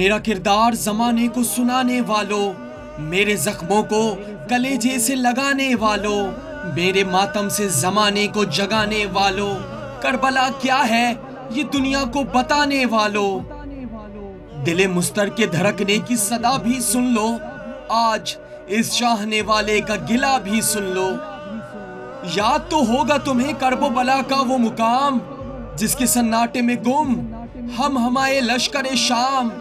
मेरा किरदार जमाने को सुनाने वालों, मेरे जख्मों को कलेजे से लगाने वालों, मेरे मातम से जमाने को जगाने वालों, करबला क्या है ये दुनिया को बताने वालों, दिले मुस्तर के धड़कने की सदा भी सुन लो, आज इस चाहने वाले का गिला भी सुन लो। याद तो होगा तुम्हें करबो बला का वो मुकाम, जिसके सन्नाटे में गुम हम हमारे लश्कर शाम।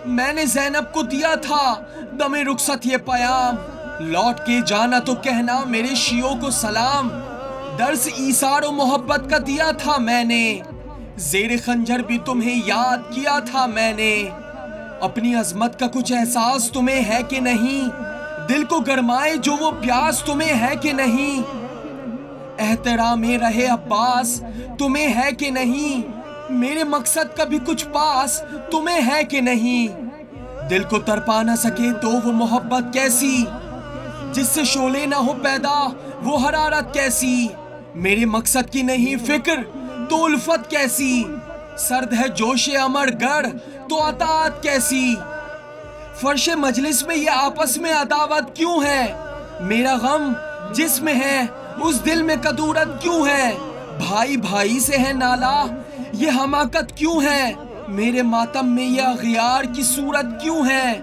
मैंने ज़ैनब को दिया था दमे रुखसत ये पयाम, लौट के जाना तो कहना मेरे शियों को सलाम। दर्स ईसार और मोहब्बत का दिया था मैंने, ज़ेरे खंजर भी तुम्हें याद किया था मैंने। अपनी अजमत का कुछ एहसास तुम्हें है कि नहीं, दिल को गरमाए जो वो प्यास तुम्हें है कि नहीं। एहतरामे रहे अब्बास तुम्हें है कि नहीं, मेरे मकसद का भी कुछ पास तुम्हें है कि नहीं। दिल को तड़पा ना सके तो वो मोहब्बत कैसी, जिससे शोले ना हो पैदा वो हरारत कैसी। मेरे मकसद की नहीं फिक्र तो उल्फत कैसी, सर्द है जोशे अमर गढ़ तो अताअत कैसी। फर्शे मजलिस में ये आपस में अदावत क्यों है, मेरा गम जिसमें है उस दिल में कदूरत क्यों है। भाई भाई से है नाला ये हमाकत क्यों है, मेरे मातम में ये अगियार की सूरत क्यों है।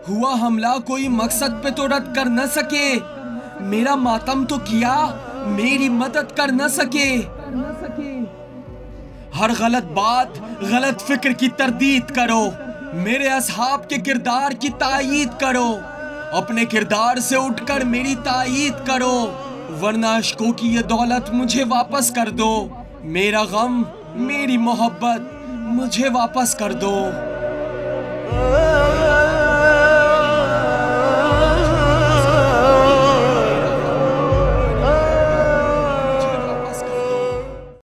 हुआ हमला कोई मकसद पे तो रद्द कर न सके, मेरा मातम तो किया मेरी मदद कर न सके। हर गलत बात गलत फिक्र की तरदीद करो, मेरे असहाब के किरदार की तायीद करो। अपने किरदार से उठकर मेरी तायीद करो, वरना अश्कों की ये दौलत मुझे वापस कर दो। मेरा गम मेरी मोहब्बत मुझे वापस कर दो।